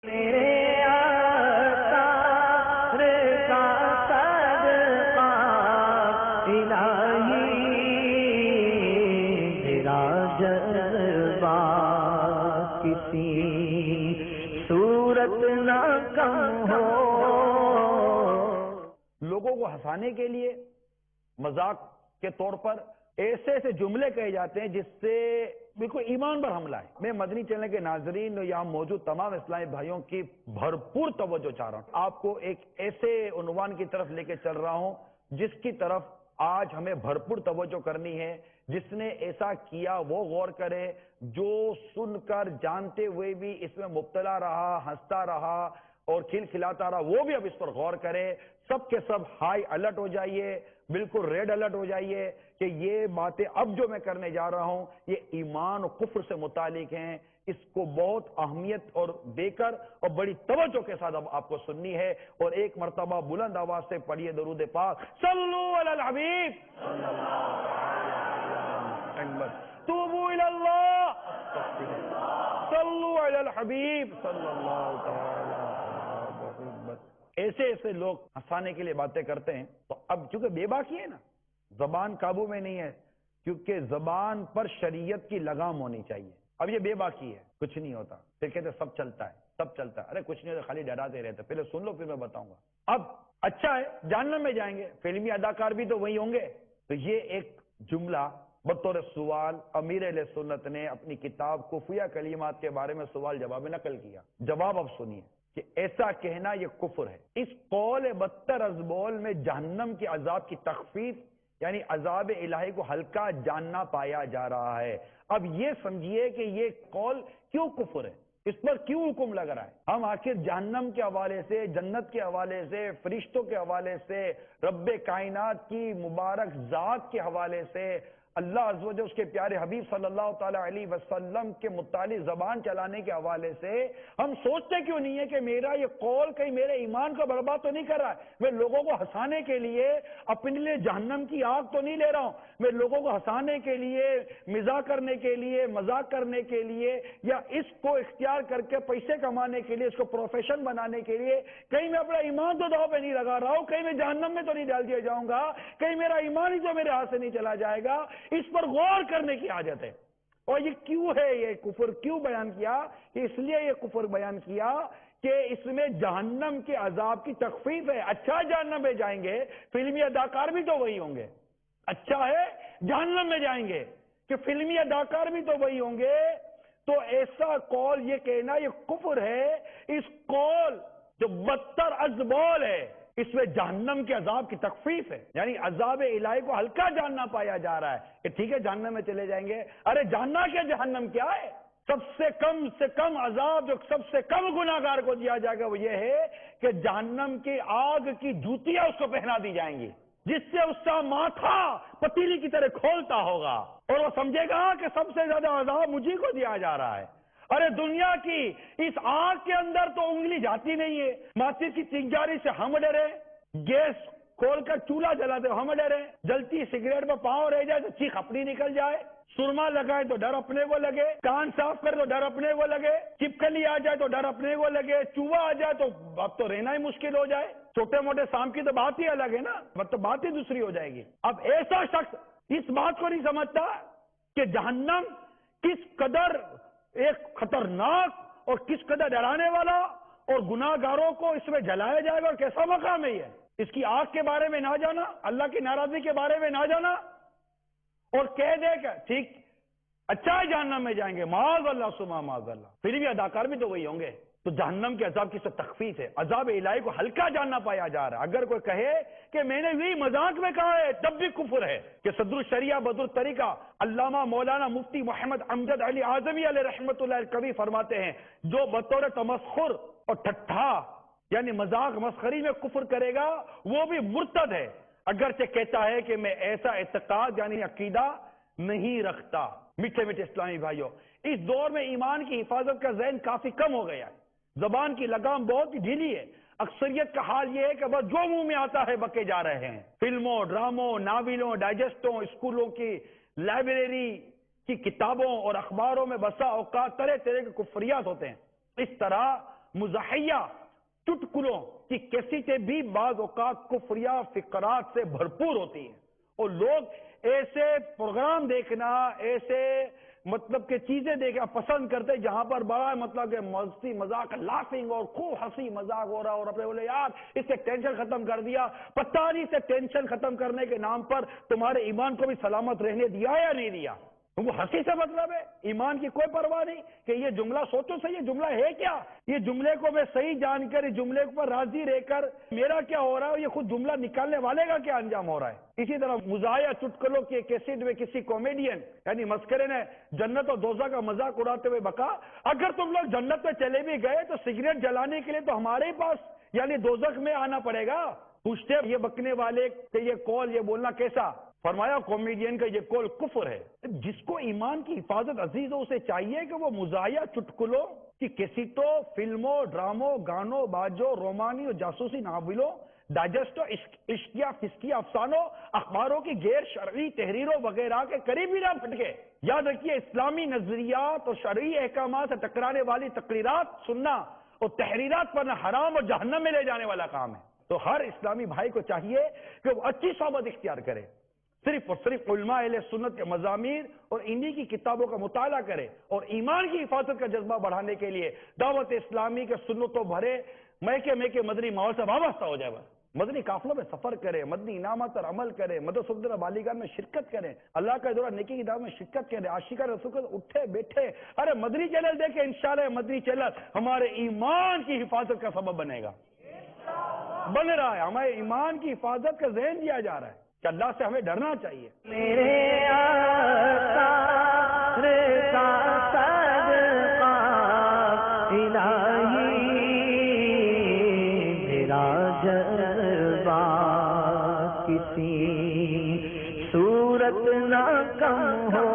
میرے آثار کا صدقہ الہی میرا جذبہ کسی صورت نہ کم ہو۔ لوگوں کو ہنسانے کے لیے مذاق کے طور پر ایسے ایسے جملے کہے جاتے ہیں جس سے بالکل ایمان پر حملہ ہے۔ میں مدنی چینل کے ناظرین اور یہاں موجود تمام اسلامی بھائیوں کی بھرپور توجہ چاہ رہا ہوں۔ آپ کو ایک ایسے عنوان کی طرف لے کے چل رہا ہوں جس کی طرف آج ہمیں بھرپور توجہ کرنی ہے۔ جس نے ایسا کیا وہ غور کرے، جو سن کر جانتے ہوئے بھی اس میں مبتلا رہا، ہنستا رہا اور کھل کھلاتا رہا، وہ بھی اب اس پر غور کرے۔ سب کے سب ہائی الرٹ ہو جائیے، بالکل ریڈ الرٹ ہو جائیے کہ یہ باتیں اب جو میں کرنے جا رہا ہوں یہ ایمان و کفر سے متعلق ہیں۔ اس کو بہت اہمیت اور دے کر اور بڑی توجہ کے ساتھ اب آپ کو سننی ہے۔ اور ایک مرتبہ بلند آواز سے پڑھیے درود پاک، صلو علی الحبیب توبوا الی اللہ، صلو علی الحبیب صلی اللہ تعالی علیہ وسلم۔ ایسے ایسے لوگ ہنسانے کے لیے باتیں کرتے ہیں، تو اب چونکہ بے باکی ہے نا، زبان قابو میں نہیں ہے، کیونکہ زبان پر شریعت کی لگام ہونی چاہیے۔ اب یہ بے باکی ہے، کچھ نہیں ہوتا، پھر کہتے ہیں سب چلتا ہے، سب چلتا ہے۔ ارے کچھ نہیں ہوتا، خالی ڈراتے رہتے، پہلے سن لو پھر میں بتاؤں گا۔ اب اچھا ہے، جہنم میں جائیں گے، فلمی اداکار بھی تو وہی ہوں گے۔ تو یہ ایک جملہ بطور سوال امیر اہل سنت نے اپنی کتاب خفیہ کلمات کے بارے میں سوال جواب میں نقل کیا۔ جواب اب سنیے کہ ایسا کہنا یہ کفر ہے۔ اس قول بدتر از بول میں جہنم کے عذاب کی تخفیف یعنی عذاب الہی کو ہلکا جاننا پایا جا رہا ہے۔ اب یہ سمجھیے کہ یہ قول کیوں کفر ہے، اس پر کیوں حکم لگ رہا ہے۔ ہم آخر جہنم کے حوالے سے، جنت کے حوالے سے، فرشتوں کے حوالے سے، رب کائنات کی مبارک ذات کے حوالے سے، اللہ عز و جل اس کے پیارے حبیب صلی اللہ تعالی علیہ وسلم کے متعلق زبان چلانے کے حوالے سے ہم سوچتے کیوں نہیں ہے کہ میرا یہ قول کہیں میرے ایمان کو برباد تو نہیں کر رہا ہے۔ میں لوگوں کو ہنسانے کے لیے اپنے لیے جہنم کی آگ تو نہیں لے رہا ہوں۔ میں لوگوں کو ہنسانے کے لیے، مزاح کرنے کے لیے، مذاق کرنے کے لیے، یا اس کو اختیار کر کے پیسے کمانے کے لیے، اس کو پروفیشن بنانے کے لیے کہیں میں اپنا ایمان تو داؤ پہ نہیں لگا رہا ہوں، کہیں میں جہنم میں تو نہیں ڈال دیا جاؤں گا، کہیں میرا ایمان ہی تو میرے ہاتھ سے نہیں چلا جائے گا۔ اس پر غور کرنے کی حاجت ہے۔ اور یہ کیوں ہے، یہ کفر کیوں بیان کیا؟ اس لیے یہ کفر بیان کیا کہ اس میں جہنم کے عذاب کی تخفیف ہے۔ اچھا جہنم میں جائیں گے، فلمی اداکار بھی تو وہی ہوں گے۔ اچھا ہے جہنم میں جائیں گے کہ فلمی اداکار بھی تو وہی ہوں گے، تو ایسا قول یہ کہنا یہ کفر ہے۔ اس قول جو بدتر از بول ہے، اس میں جہنم کے عذاب کی تخفیف ہے، یعنی عذاب الہی کو ہلکا جاننا پایا جا رہا ہے کہ ٹھیک ہے جہنم میں چلے جائیں گے۔ ارے جاننا کیا جہنم کیا ہے؟ سب سے کم عذاب جو سب سے کم گناہگار کو دیا جائے گا وہ یہ ہے کہ جہنم کی آگ کی جوتیاں اس کو پہنا دی جائیں گی، جس سے اس کا ماتھا پتیلی کی طرح کھولتا ہوگا اور وہ سمجھے گا کہ سب سے زیادہ عذاب مجھے کو دیا جا رہا ہے۔ ارے دنیا کی اس آگ کے اندر تو انگلی جاتی نہیں ہے، ماچس کی چنگاری سے ہم ڈرے، گیس کھول کر چولہا جلاتے ہم ڈرے، جلتی سگریٹ پہ پاؤں رہ جائے تو چیخ اپنی نکل جائے، سرما لگائے تو ڈر اپنے کو لگے، کان صاف کرے تو ڈر اپنے کو لگے، چپکلی آ جائے تو ڈر اپنے کو لگے، چوہا آ جائے تو اب تو رہنا ہی مشکل ہو جائے۔ چھوٹے موٹے سام کی تو بات ہی الگ ہے نا، مطلب بات ہی دوسری ہو جائے گی۔ اب ایسا شخص اس بات کو نہیں سمجھتا کہ جہنم کس قدر ایک خطرناک اور کس قدر ڈرانے والا اور گناہ گاروں کو اس میں جلایا جائے گا اور کیسا مقام ہے یہ۔ اس کی آگ کے بارے میں نہ جانا، اللہ کی ناراضی کے بارے میں نہ جانا، اور کہہ دے کہ ٹھیک اچھا ہے جہنم میں جائیں گے، معاذ اللہ سما معاذ اللہ، پھر بھی اداکار بھی تو وہی ہوں گے۔ تو جہنم کے عذاب کی سب تخفیف ہے، عذاب الہی کو ہلکا جاننا پایا جا رہا ہے۔ اگر کوئی کہے کہ میں نے یہی مذاق میں کہا ہے تب بھی کفر ہے۔ کہ صدر الشریعہ بدر الطریقہ علامہ مولانا مفتی محمد امجد علی اعظمی علیہ رحمت اللہ کبھی فرماتے ہیں، جو بطور تمسخر اور ٹھٹھا یعنی مذاق مسخری میں کفر کرے گا وہ بھی مرتد ہے، اگرچہ کہتا ہے کہ میں ایسا اعتقاد یعنی عقیدہ نہیں رکھتا۔ میٹھے میٹھے اسلامی بھائیوں، اس دور میں ایمان کی حفاظت کا ذہن کافی کم ہو گیا ہے، زبان کی لگام بہت ہی ڈھیلی ہے۔ اکثریت کا حال یہ ہے کہ بس جو منہ میں آتا ہے بکے جا رہے ہیں۔ فلموں، ڈراموں، ناولوں، ڈائجسٹوں، اسکولوں کی لائبریری کی کتابوں اور اخباروں میں بسا اوقات طرح طرح کے کفریات ہوتے ہیں۔ اس طرح مزاحیہ چٹکلوں کی کیسٹیں بھی بعض اوقات کفریہ فقرات سے بھرپور ہوتی ہیں، اور لوگ ایسے پروگرام دیکھنا، ایسے مطلب کہ چیزیں دیکھنا پسند کرتے جہاں پر بڑا مطلب کہ مستی مذاق لافنگ اور خوب ہنسی مذاق ہو رہا، اور اپنے بولے یار اس سے ٹینشن ختم کر دیا، پتہ نہیں سے ٹینشن ختم کرنے کے نام پر تمہارے ایمان کو بھی سلامت رہنے دیا یا نہیں دیا؟ تم کو ہنسی سے مطلب ہے، ایمان کی کوئی پرواہ نہیں کہ یہ جملہ سوچو صحیح، یہ جملہ ہے کیا؟ یہ جملے کو میں صحیح جان کر اس جملے پر راضی رہ کر میرا کیا ہو رہا ہے، اور یہ خود جملہ نکالنے والے کا کیا انجام ہو رہا ہے؟ اسی طرح مزاحیہ چٹکلوں کے کیسٹ میں کسی کامیڈین یعنی مسکرے نے جنت اور دوزخ کا مذاق اڑاتے ہوئے بکا، اگر تم لوگ جنت میں چلے بھی گئے تو سگریٹ جلانے کے لیے تو ہمارے ہی پاس یعنی دوزخ میں آنا پڑے گا۔ پوچھتے یہ بکنے والے کہ یہ قول یہ بولنا کیسا؟ فرمایا کامیڈین کا یہ قول کفر ہے۔ جس کو ایمان کی حفاظت عزیز ہو اسے چاہیے کہ وہ مزاحیہ چٹکلوں کی کیسٹوں، فلموں، ڈراموں، گانوں، باجوں، رومانی اور جاسوسی ناولوں، ڈائجسٹوں، عشقیہ فسقیہ افسانوں، اخباروں کی غیر شرعی تحریروں وغیرہ کے قریب ہی نہ پھٹکے۔ یاد رکھیے اسلامی نظریات اور شرعی احکامات سے ٹکرانے والی تقریرات سننا اور تحریرات پڑھنا حرام اور جہنم میں لے جانے والا کام ہے۔ تو ہر اسلامی بھائی کو چاہیے کہ وہ اچھی صحبت اختیار کرے، صرف اور صرف علماء اہل سنت کے مضامین اور انہی کی کتابوں کا مطالعہ کرے، اور ایمان کی حفاظت کا جذبہ بڑھانے کے لیے دعوت اسلامی کے سنتوں بھرے میکے مدنی ماحول سے وابستہ ہو جائے۔ بس مدنی قافلوں میں سفر کرے، مدنی انعامات پر عمل کرے، مدرسہ بالیگان میں شرکت کریں، اللہ کا دورہ نیکی کی دعوت میں شرکت کرے، عاشقان رسول کے اٹھے بیٹھے ارے مدنی چینل دیکھیں، انشاءاللہ مدنی چینل ہمارے ایمان کی حفاظت کا سبب بنے گا، بن رہا ہے، ہمارے ایمان کی حفاظت کا ذہن دیا جا رہا ہے کہ اللہ سے ہمیں ڈرنا چاہیے۔ میرے آقا رضا صدقہ الہی میرا جذبہ کسی صورت نہ کم ہو